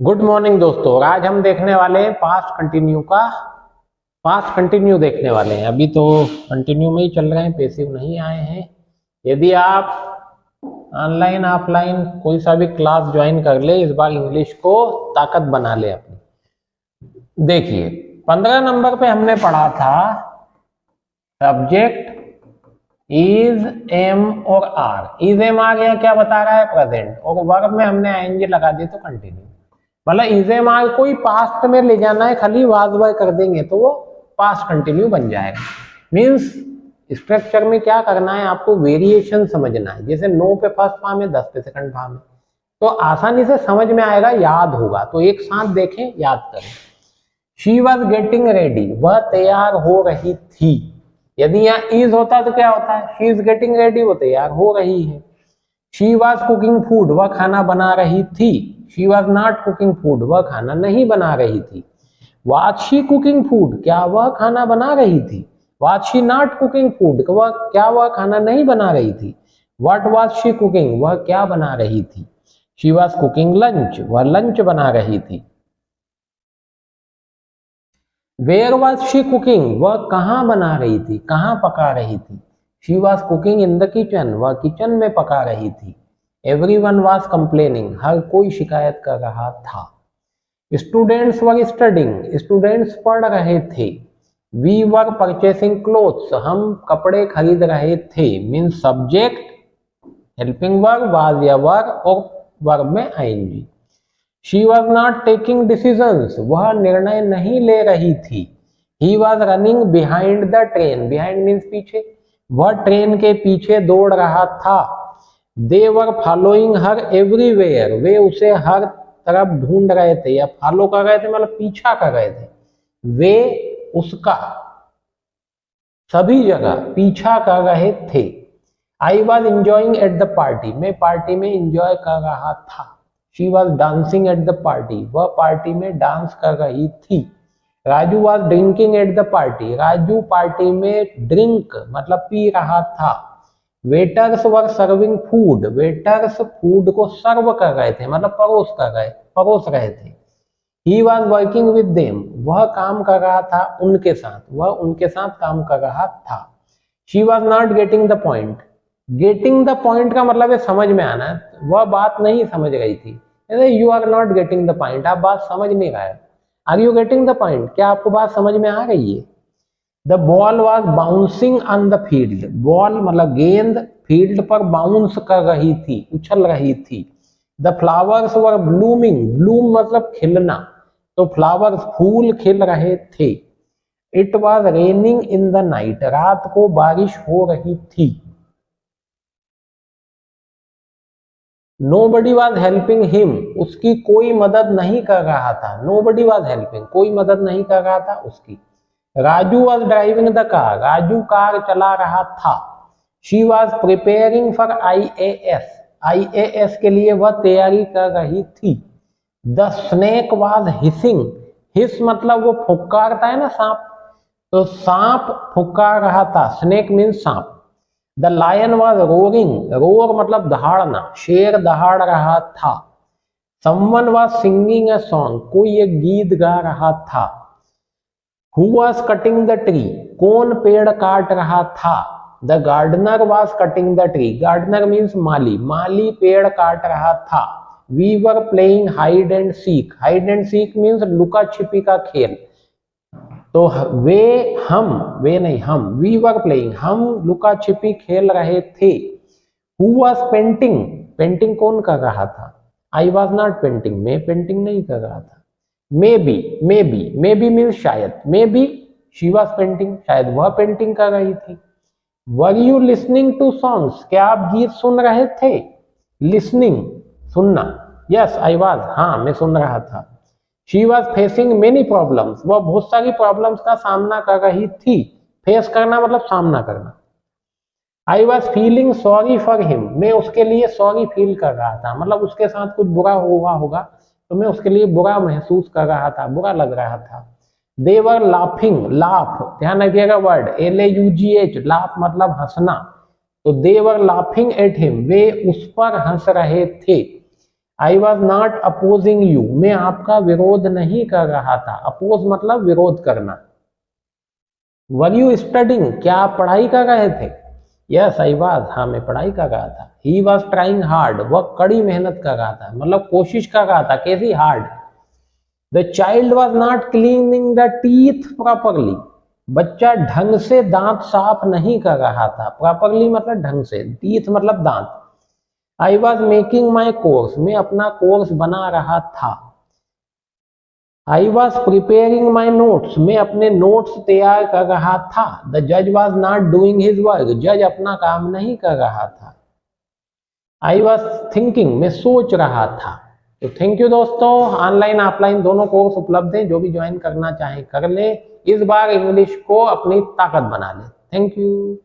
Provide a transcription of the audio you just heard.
Good morning दोस्तों। और आज हम देखने वाले हैं पास्ट कंटिन्यू देखने वाले हैं। अभी तो कंटिन्यू में ही चल रहे हैं, पैसिव नहीं आए हैं। यदि आप ऑनलाइन ऑफलाइन कोई सा भी क्लास ज्वाइन कर ले, इस बार इंग्लिश को ताकत बना ले अपनी। देखिए 15 नंबर पे हमने पढ़ा था सब्जेक्ट इज, एम और आर। इज एम आ गया, क्या बता रहा है? प्रेजेंट। और वर्ब में हमने आईएनजी लगा दी तो कंटिन्यू। मतलब इज एम आर कोई पास्ट में ले जाना है, खाली वाज वाय कर देंगे तो वो पास्ट कंटिन्यू बन जाएगा। मीन्स स्ट्रक्चर में क्या करना है, आपको वेरिएशन समझना है। जैसे नो पे फर्स्ट फॉर्म है, 10 पे सेकंड फॉर्म है, तो आसानी से समझ में आएगा, याद होगा। तो एक साथ देखें, याद करें। शी वॉज गेटिंग रेडी, वह तैयार हो रही थी। यदि यहाँ इज होता तो क्या होता है? शी इज गेटिंग रेडी, वो तैयार हो रही है। शी वॉज कुकिंग फूड, वह खाना बना रही थी। She was not cooking food, वह खाना नहीं बना रही थी। वॉज शी कुकिंग फूड, क्या वह खाना बना रही थी? Was she not cooking food, क्या वह खाना नहीं बना रही थी? व्हाट वॉज शी कुकिंग, वह क्या बना रही थी? शी वॉज कुकिंग लंच, वह लंच बना रही थी। वेयर वॉज शी कुकिंग, वह कहाँ बना रही थी, कहाँ पका रही थी? She was cooking in the kitchen, वह किचन में पका रही थी। एवरीवन वॉज कंप्लेनिंग, हर कोई शिकायत कर रहा था। स्टूडेंट्स वर स्टडिंग, स्टूडेंट्स पढ़ रहे थे। वी वर परचेसिंग क्लोथ्स, हम कपड़े खरीद रहे थे। Means subject, helping verb, was या वर, और वर्ब में ING. She was not taking decisions, वह निर्णय नहीं ले रही थी। He was running behind the train, behind means पीछे, वह ट्रेन के पीछे दौड़ रहा था। दे वर फॉलोइंग हर एवरीवेयर, वे उसे हर तरफ ढूंढ रहे थे, या फॉलो कर रहे थे मतलब पीछा कर रहे थे। वे उसका सभी जगह पीछा कर रहे थे। I was enjoying at the party, मैं पार्टी में इंजॉय कर रहा था। She was dancing at the party, वह पार्टी में डांस कर रही थी। Raju was drinking at the party, Raju party में ड्रिंक मतलब पी रहा था। वेटर्स वर सर्विंग फूड, वेटर्स फूड को सर्व कर रहे थे मतलब परोस रहे थे। He was working with them, वह काम कर रहा था उनके साथ, वह उनके साथ काम कर रहा था। She was not getting the point, getting the point का मतलब है समझ में आना, वह बात नहीं समझ रही थी। You are not getting the point, आप बात समझ नहीं रहे। Are you getting the point, क्या आपको बात समझ में आ रही है? The ball was bouncing on the field, ball मतलब गेंद फील्ड पर बाउंस कर रही थी, उछल रही थी। The flowers were blooming, Bloom मतलब खिलना, तो फ्लावर्स फूल खिल रहे थे। It was raining in the night, रात को बारिश हो रही थी। Nobody was helping him, उसकी कोई मदद नहीं कर रहा था। Nobody was helping, कोई मदद नहीं कर रहा था उसकी। Raju was driving the car, Raju car चला रहा था। She was preparing for IAS, IAS के लिए वह तैयारी कर रही थी। The snake was hissing, hiss मतलब वो फुफकारता है ना सांप, तो सांप फुफकार रहा था। Snake means सांप। The lion was roaring, roar मतलब दहाड़ना, शेर दहाड़ रहा था। Someone was singing a song, कोई एक गीत गा रहा था। Who was cutting the tree, कौन पेड़ काट रहा था? The gardener was cutting the tree, gardener means माली, माली पेड़ काट रहा था। We were playing hide and seek, hide and seek means लुका छिपी का खेल, तो हम वी वर प्लेइंग, हम लुका छिपी खेल रहे थे। हु वॉज पेंटिंग, पेंटिंग कौन कर रहा था? आई वॉज नॉट पेंटिंग, मैं पेंटिंग नहीं कर रहा था। मे बी मीन्स शायद, maybe she was painting, शायद वह पेंटिंग कर रही थी। Were you listening to songs, क्या आप गीत सुन रहे थे? लिसनिंग सुनना, यस आई वॉज, हाँ मैं सुन रहा था। She was facing many problems, वह बहुत सारी प्रॉब्लम्स का सामना कर रही थी। फेस करना मतलब सामना करना। I was feeling sorry for him, मैं उसके लिए सॉरी फील कर रहा था, मतलब उसके साथ कुछ बुरा हुआ होगा तो मैं उसके लिए बुरा महसूस कर रहा था, बुरा लग रहा था। They were laughing, laugh ध्यान रखिएगा वर्ड LAUGH, laugh मतलब हंसना, तो they were laughing at him, वे उस पर हंस रहे थे। आई वॉज नॉट अपोजिंग यू, मैं आपका विरोध नहीं कर रहा था। अपोज मतलब विरोध करना। वर यू स्टडिंग, क्या आप पढ़ाई कर रहे थे? यस आई वॉज, हाँ मैं पढ़ाई कर रहा था। ही वॉज ट्राइंग हार्ड, वह कड़ी मेहनत कर रहा था, मतलब कोशिश कर रहा था। कैसी? Hard. The child was not cleaning the teeth properly, बच्चा ढंग से दांत साफ नहीं कर रहा था। प्रॉपरली मतलब ढंग से, टीथ मतलब दांत। I was making my course, मैं अपना कोर्स बना रहा था। I was preparing my notes, मैं अपने नोट्स तैयार कर रहा था। द जज was not doing his work, जज अपना काम नहीं कर रहा था। आई वॉज थिंकिंग, मैं सोच रहा था। तो थैंक यू दोस्तों, ऑनलाइन ऑफलाइन दोनों कोर्स उपलब्ध हैं, जो भी ज्वाइन करना चाहें कर ले। इस बार इंग्लिश को अपनी ताकत बना ले। Thank you.